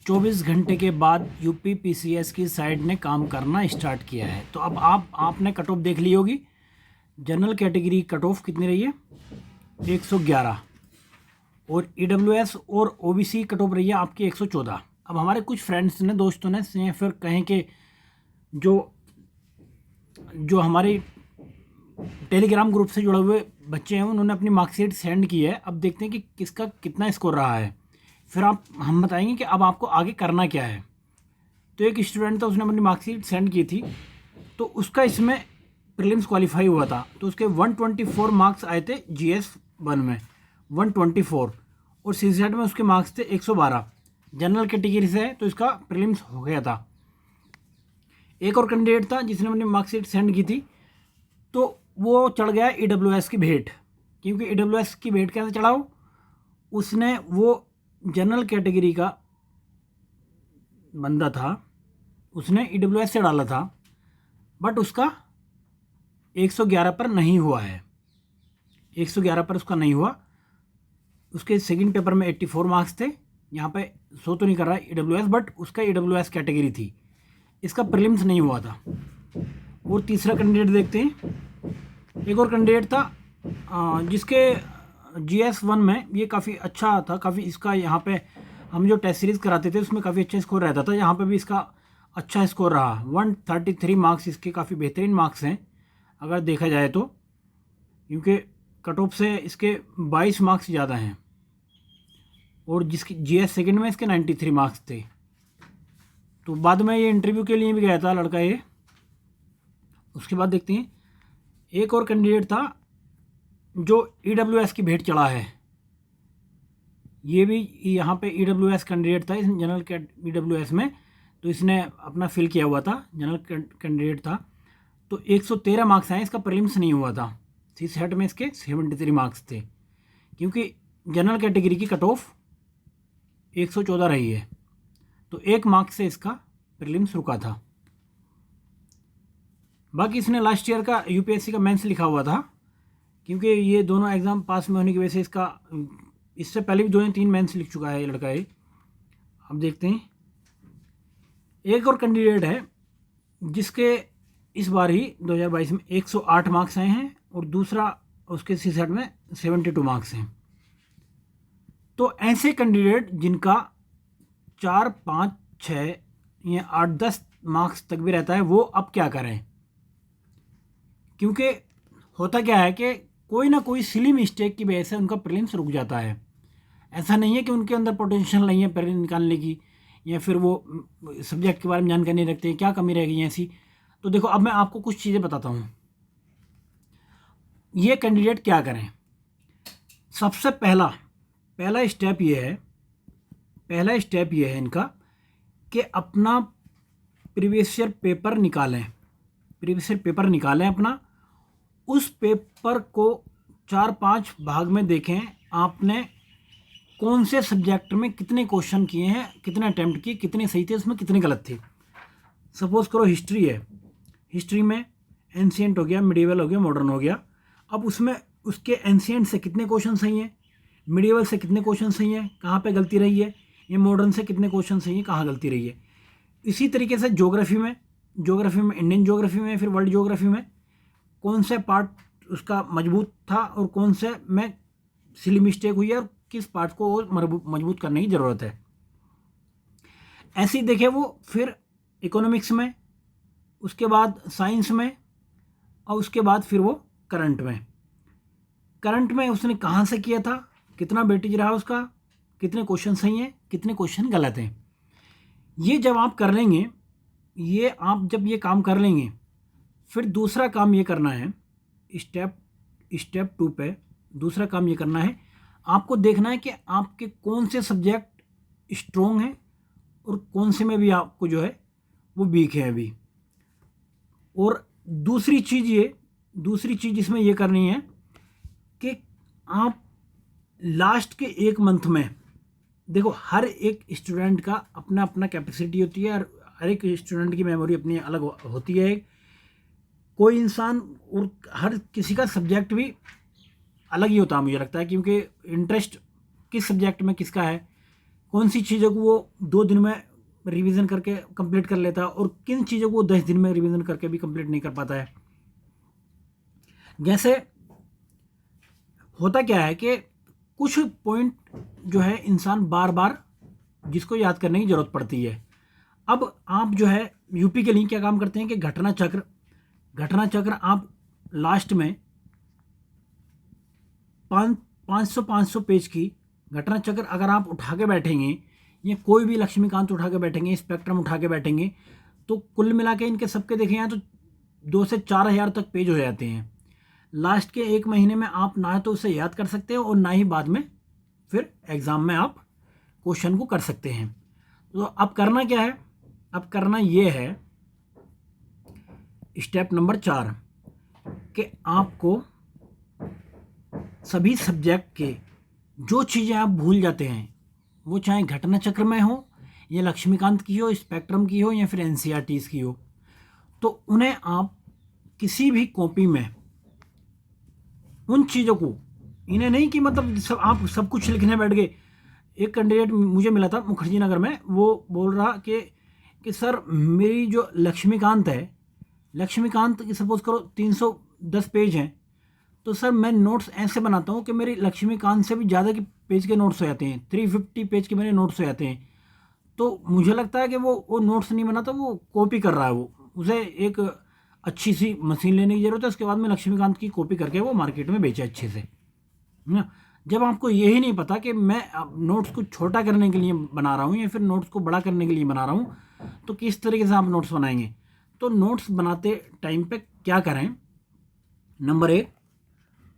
चौबीस घंटे के बाद यूपी पीसीएस की साइट ने काम करना स्टार्ट किया है। तो अब आपने कट ऑफ देख ली होगी। जनरल कैटेगरी कट ऑफ कितनी रही है? 111 और ईडब्ल्यूएस और ओबीसी कट ऑफ रही है आपकी 114। अब हमारे कुछ फ्रेंड्स ने, दोस्तों ने फिर कहें कि जो हमारे टेलीग्राम ग्रुप से जुड़े हुए बच्चे हैं उन्होंने अपनी मार्कशीट सेंड की है। अब देखते हैं कि किसका कितना स्कोर रहा है, फिर हम बताएंगे कि अब आपको आगे करना क्या है। तो एक स्टूडेंट था, उसने अपनी मार्कशीट सेंड की थी, तो उसका इसमें प्रीलिम्स क्वालिफाई हुआ था, तो उसके 124 मार्क्स आए थे जीएस 1 में 124, और सीसेट में उसके मार्क्स थे 112। जनरल कैटेगरी से है तो इसका प्रीलिम्स हो गया था। एक और कैंडिडेट था जिसने अपनी मार्कशीट सेंड की थी, तो वो चढ़ गया ईडब्ल्यूएस की भेंट। क्योंकि ईडब्ल्यूएस की भेंट कैसे चढ़ा हो, उसने वो जनरल कैटेगरी का बंदा था, उसने ईडब्ल्यूएस से डाला था, बट उसका 111 पर नहीं हुआ है। 111 पर उसका नहीं हुआ। उसके सेकंड पेपर में 84 मार्क्स थे। यहाँ पे शो तो नहीं कर रहा है ईडब्ल्यूएस, बट उसका ईडब्ल्यूएस कैटेगरी थी, इसका प्रीलिम्स नहीं हुआ था। और तीसरा कैंडिडेट देखते हैं। एक और कैंडिडेट था जिसके जीएस 1 में ये काफ़ी अच्छा था, काफ़ी इसका यहाँ पे हम जो टेस्ट सीरीज़ कराते थे उसमें काफ़ी अच्छा स्कोर रहता था। यहाँ पे भी इसका अच्छा स्कोर रहा, 133 मार्क्स इसके काफ़ी बेहतरीन मार्क्स हैं अगर देखा जाए तो, क्योंकि कट ऑफ से इसके 22 मार्क्स ज़्यादा हैं। और जिसकी जीएस सेकंड में इसके 93 मार्क्स थे। तो बाद में ये इंटरव्यू के लिए भी गया था लड़का ये। उसके बाद देखते हैं एक और कैंडिडेट था जो ईडब्ल्यूएस की भेंट चढ़ा है। ये भी यहाँ पे ईडब्ल्यूएस कैंडिडेट था इस जनरल ईडब्ल्यूएस में, तो इसने अपना फिल किया हुआ था, जनरल कैंडिडेट था। तो 113 मार्क्स आए, इसका प्रीलिम्स नहीं हुआ था। सी सेट में इसके 73 मार्क्स थे, क्योंकि जनरल कैटेगरी की कट ऑफ 114 रही है, तो 1 मार्क्स से इसका प्रीलिम्स रुका था। बाकी इसने लास्ट ईयर का यूपीएससी का मेंस लिखा हुआ था, क्योंकि ये दोनों एग्ज़ाम पास में होने की वजह से इसका इससे पहले भी 2 या 3 मेंस लिख चुका है ये लड़का ये। अब देखते हैं एक और कैंडिडेट है जिसके इस बार ही 2022 में 108 मार्क्स आए हैं, और दूसरा उसके सी सेट में 72 मार्क्स हैं। तो ऐसे कैंडिडेट जिनका 4, 5, 6 या 8, 10 मार्क्स तक भी रहता है, वो अब क्या करें? क्योंकि होता क्या है कि कोई ना कोई सिली मिस्टेक की वजह से उनका प्रीलिम्स रुक जाता है। ऐसा नहीं है कि उनके अंदर पोटेंशियल नहीं है प्रीलिम्स निकालने की, या फिर वो सब्जेक्ट के बारे में जानकारी नहीं रखते, क्या कमी रह गई है ऐसी। तो देखो, अब मैं आपको कुछ चीज़ें बताता हूँ। ये कैंडिडेट क्या करें? सबसे पहला स्टेप ये है इनका कि अपना प्रीवियस ईयर पेपर निकालें अपना। उस पेपर को 4-5 भाग में देखें, आपने कौन से सब्जेक्ट में कितने क्वेश्चन किए हैं, कितने अटैम्प्ट किए, कितने सही थे, उसमें कितने गलत थे। सपोज करो हिस्ट्री है, हिस्ट्री में एंशिएंट हो गया, मिडिवल हो गया, मॉडर्न हो गया। अब उसमें उसके एंशिएंट से कितने क्वेश्चन सही हैं, मिडिवल से कितने क्वेश्चन सही हैं, कहाँ पे गलती रही है, ये मॉडर्न से कितने क्वेश्चन सही हैं, कहाँ गलती रही है। इसी तरीके से ज्योग्राफी में इंडियन ज्योग्राफी में, फिर वर्ल्ड ज्योग्राफी में कौन से पार्ट उसका मजबूत था और कौन से में सिली मिस्टेक हुई है, और किस पार्ट को और मजबूत करने की ज़रूरत है। ऐसे ही देखे वो फिर इकोनॉमिक्स में, उसके बाद साइंस में, और उसके बाद फिर वो करंट में उसने कहाँ से किया था, कितना वेटेज रहा उसका, कितने क्वेश्चन सही हैं, कितने क्वेश्चन गलत हैं। ये जब आप कर लेंगे, जब ये काम कर लेंगे, फिर दूसरा काम ये करना है, स्टेप 2 पे दूसरा काम ये करना है, आपको देखना है कि आपके कौन से सब्जेक्ट स्ट्रॉन्ग हैं और कौन से में भी आपको जो है वो वीक है अभी। और दूसरी चीज़ इसमें ये करनी है कि आप लास्ट के 1 मंथ में देखो, हर एक स्टूडेंट का अपना अपना कैपेसिटी होती है, और हर एक स्टूडेंट की मेमोरी अपनी अलग होती है। कोई इंसान और हर किसी का सब्जेक्ट भी अलग ही होता है मुझे लगता है, क्योंकि इंटरेस्ट किस सब्जेक्ट में किसका है, कौन सी चीज़ों को वो 2 दिन में रिवीजन करके कंप्लीट कर लेता है और किन चीज़ों को वो 10 दिन में रिवीजन करके भी कंप्लीट नहीं कर पाता है। जैसे होता क्या है कि कुछ पॉइंट जो है इंसान बार बार जिसको याद करने की ज़रूरत पड़ती है। अब आप जो है यूपी के लिए क्या काम करते हैं कि घटना चक्र आप लास्ट में 500 पेज की घटना चक्र अगर आप उठा के बैठेंगे या कोई भी लक्ष्मीकांत उठा के बैठेंगे, स्पेक्ट्रम उठा के बैठेंगे, तो कुल मिला के इनके सबके देखें हैं तो 2 से 4 हज़ार तक पेज हो जाते हैं। लास्ट के 1 महीने में आप ना तो उसे याद कर सकते हो और ना ही बाद में फिर एग्ज़ाम में आप क्वेश्चन को कर सकते हैं। तो अब करना क्या है, अब करना ये है स्टेप नंबर 4 कि आपको सभी सब्जेक्ट के जो चीज़ें आप भूल जाते हैं, वो चाहे घटना चक्र में हो या लक्ष्मीकांत की हो, स्पेक्ट्रम की हो या फिर एनसीईआरटीज़ की हो, तो उन्हें आप किसी भी कॉपी में उन चीज़ों को, इन्हें नहीं कि मतलब आप सब कुछ लिखने बैठ गए। एक कैंडिडेट मुझे मिला था मुखर्जी नगर में, वो बोल रहा कि सर मेरी जो लक्ष्मीकांत की सपोज करो 310 पेज हैं, तो सर मैं नोट्स ऐसे बनाता हूँ कि मेरी लक्ष्मीकांत से भी ज़्यादा की पेज के नोट्स हो जाते हैं, 350 पेज के मेरे नोट्स हो जाते हैं। तो मुझे लगता है कि वो नोट्स नहीं बनाता, वो कॉपी कर रहा है। वो उसे एक अच्छी सी मशीन लेने की ज़रूरत है, उसके बाद में लक्ष्मीकांत की कॉपी करके वो मार्केट में बेचे अच्छे से, है ना। जब आपको यही नहीं पता कि मैं नोट्स को छोटा करने के लिए बना रहा हूँ या फिर नोट्स को बड़ा करने के लिए बना रहा हूँ, तो किस तरीके से आप नोट्स बनाएंगे। तो नोट्स बनाते टाइम पे क्या करें, नंबर 1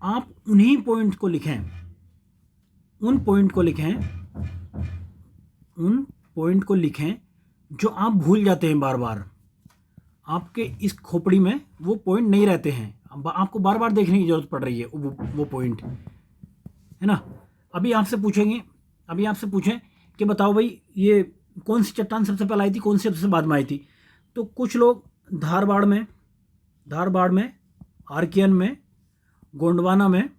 आप उन्हीं पॉइंट को लिखें, उन पॉइंट को लिखें जो आप भूल जाते हैं बार बार। आपके इस खोपड़ी में वो पॉइंट नहीं रहते हैं, आपको बार बार देखने की ज़रूरत पड़ रही है वो पॉइंट, है ना। अभी आपसे पूछें कि बताओ भाई ये कौन सी चट्टान सबसे पहले आई थी, कौन सी सबसे बाद में आई थी। तो कुछ लोग धारवाड़ में, आर्कियन में, गोंडवाना में,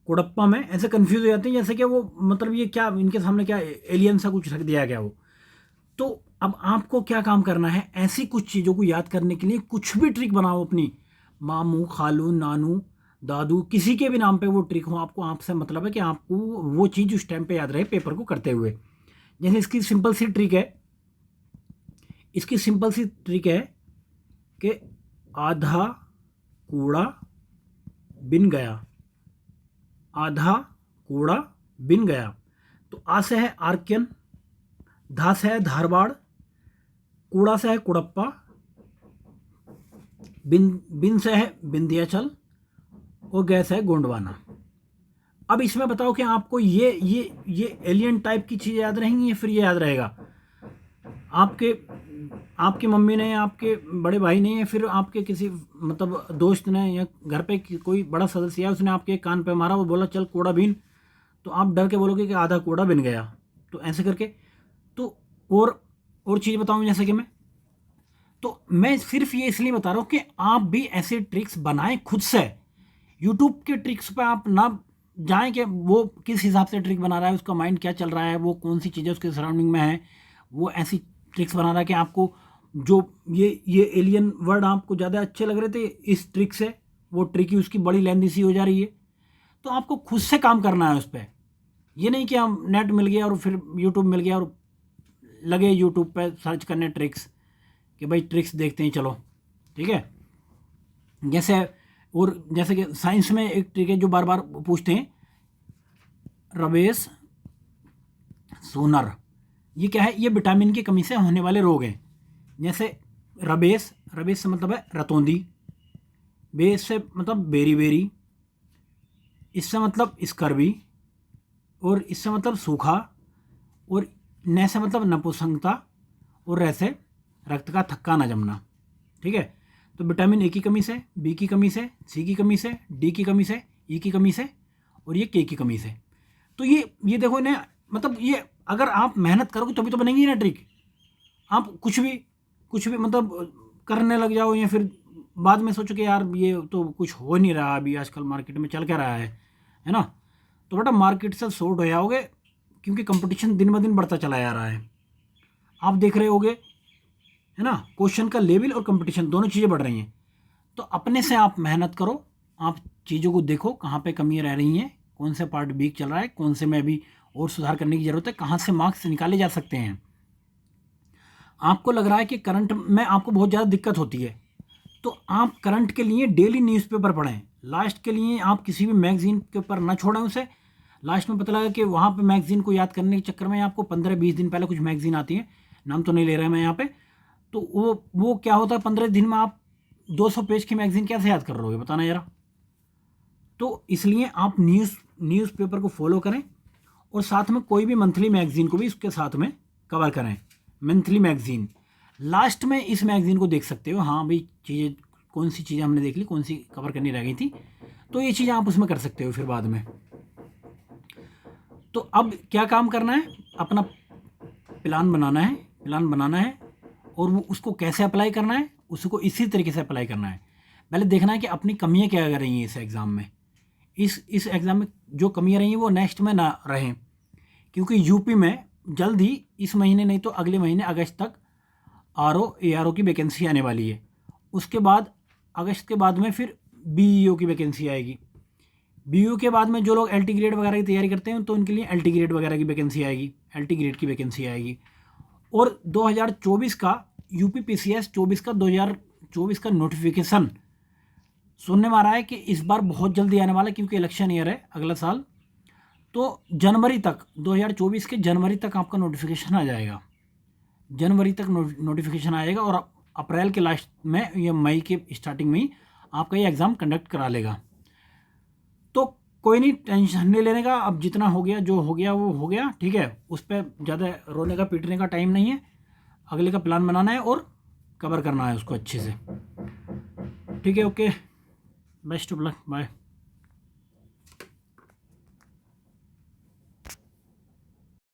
कोडप्पा में ऐसे कंफ्यूज हो जाते हैं जैसे कि वो मतलब ये क्या इनके सामने क्या एलियन सा कुछ रख दिया गया वो। तो अब आपको क्या काम करना है, ऐसी कुछ चीज़ों को याद करने के लिए कुछ भी ट्रिक बनाओ अपनी, मामू, खालू, नानू, दादू, किसी के भी नाम पे वो ट्रिक हो, आपसे मतलब है कि आपको वो चीज़ उस टाइम पे याद रहे पेपर को करते हुए। जैसे इसकी सिंपल सी ट्रिक है कि आधा कूड़ा बिन गया। तो आ से है आर्कियन, धा से है धारवाड़, कूड़ा से है कुड़प्पा, बिन से है विंध्याचल और गया से है गोंडवाना। अब इसमें बताओ कि आपको ये एलियन टाइप की चीज़ें याद रहेंगी या फिर ये याद रहेगा। आपकी मम्मी ने, आपके बड़े भाई ने, या फिर आपके किसी मतलब दोस्त ने, या घर पे कोई बड़ा सदस्य है उसने आपके कान पे मारा, वो बोला चल कूड़ा बीन, तो आप डर के बोलोगे कि आधा कूड़ा बिन गया। तो ऐसे करके तो और चीज़ बताऊँ जैसे कि मैं सिर्फ ये इसलिए बता रहा हूँ कि आप भी ऐसे ट्रिक्स बनाएं खुद से। यूट्यूब के ट्रिक्स पे आप ना जाएं कि वो किस हिसाब से ट्रिक बना रहा है, उसका माइंड क्या चल रहा है, वो कौन सी चीज़ें उसके सराउंडिंग में है, वो ऐसी ट्रिक्स बना रहा है कि आपको जो ये एलियन वर्ड आपको ज़्यादा अच्छे लग रहे थे इस ट्रिक से, वो ट्रिक ही उसकी बड़ी लेंदी सी हो जा रही है। तो आपको खुद से काम करना है उस पर। ये नहीं कि हम नेट मिल गया और फिर यूट्यूब मिल गया और लगे यूट्यूब पे सर्च करने ट्रिक्स कि भाई ट्रिक्स देखते हैं चलो, ठीक है। जैसे कि साइंस में एक ट्रिक है जो बार बार पूछते हैं, रबेस सोनर, ये क्या है, ये विटामिन की कमी से होने वाले रोग हैं। जैसे रबेस से मतलब है रतौंधी, बेस से मतलब बेरी, इससे मतलब स्कर्वी, और इससे मतलब सूखा, और न से मतलब नपुंसकता, और रह से रक्त का थक्का न जमना, ठीक है। तो विटामिन ए की कमी से, बी की कमी से, सी की कमी से, डी की कमी से, ई की कमी से, और ये के की कमी से। तो ये देखो इन्हें, मतलब ये अगर आप मेहनत करोगे तभी तो बनेगी ना ट्रिक। आप कुछ भी मतलब करने लग जाओ या फिर बाद में सोचो कि यार ये तो कुछ हो नहीं रहा अभी, आजकल मार्केट में चल क्या रहा है ना। तो बेटा मार्केट से शॉर्ट हो जाओगे, क्योंकि कंपटीशन दिन ब दिन बढ़ता चला जा रहा है। आप देख रहे होगे, है ना, क्वेश्चन का लेवल और कंपटीशन दोनों चीज़ें बढ़ रही हैं। तो अपने से आप मेहनत करो, आप चीज़ों को देखो कहाँ पे कमियाँ रह रही हैं, कौन से पार्ट वीक चल रहा है, कौन से में अभी और सुधार करने की ज़रूरत है, कहाँ से मार्क्स निकाले जा सकते हैं। आपको लग रहा है कि करंट में आपको बहुत ज़्यादा दिक्कत होती है, तो आप करंट के लिए डेली न्यूज़पेपर पढ़ें। लास्ट के लिए आप किसी भी मैगज़ीन के ऊपर ना छोड़ें उसे। लास्ट में पता लगा कि वहाँ पे मैगज़ीन को याद करने के चक्कर में आपको 15-20 दिन पहले कुछ मैगज़ीन आती है, नाम तो नहीं ले रहा है मैं यहाँ पे, तो वो क्या होता है, 15 दिन में आप 200 पेज की मैगज़ीन कैसे याद कर रहे हो बताना ज़रा। तो इसलिए आप न्यूज़पेपर को फॉलो करें, और साथ में कोई भी मंथली मैगज़ीन को भी उसके साथ में कवर करें। मंथली मैगज़ीन लास्ट में इस मैगज़ीन को देख सकते हो, हाँ भाई चीज़ें कौन सी चीज़ें हमने देख ली, कौन सी कवर करनी रह गई थी, तो ये चीज़ें आप उसमें कर सकते हो फिर बाद में। तो अब क्या काम करना है, अपना प्लान बनाना है और वो उसको कैसे अप्लाई करना है, उसको इसी तरीके से अप्लाई करना है। पहले देखना है कि अपनी कमियां क्या कर रही हैं इस एग्ज़ाम में, इस एग्ज़ाम में जो कमियां रही हैं वो नेक्स्ट में ना रहें, क्योंकि यूपी में जल्द ही इस महीने नहीं तो अगले महीने अगस्त तक ARO की वैकेंसी आने वाली है। उसके बाद अगस्त के बाद में फिर BEO की वैकेंसी आएगी। BEO के बाद में जो लोग LT ग्रेड वगैरह की तैयारी करते हैं तो उनके लिए LT ग्रेड वगैरह की वैकेंसी आएगी, LT ग्रेड की वैकेंसी आएगी। और 2024 का यूपी PCS 2024 का नोटिफिकेशन सुनने में आ रहा है कि इस बार बहुत जल्दी आने वाला है, क्योंकि इलेक्शन ईयर है अगला साल। तो जनवरी तक, 2024 के जनवरी तक आपका नोटिफिकेशन आ जाएगा, जनवरी तक नोटिफिकेशन आएगा, और अप्रैल के लास्ट में या मई के स्टार्टिंग में ही आपका ये एग्ज़ाम कंडक्ट करा लेगा। तो कोई नहीं, टेंशन नहीं लेने का, अब जितना हो गया जो हो गया वो हो गया, ठीक है, उस पर ज़्यादा रोने का पीटने का टाइम नहीं है। अगले का प्लान बनाना है और कवर करना है उसको अच्छे से, ठीक है। Okay, best of luck, bye.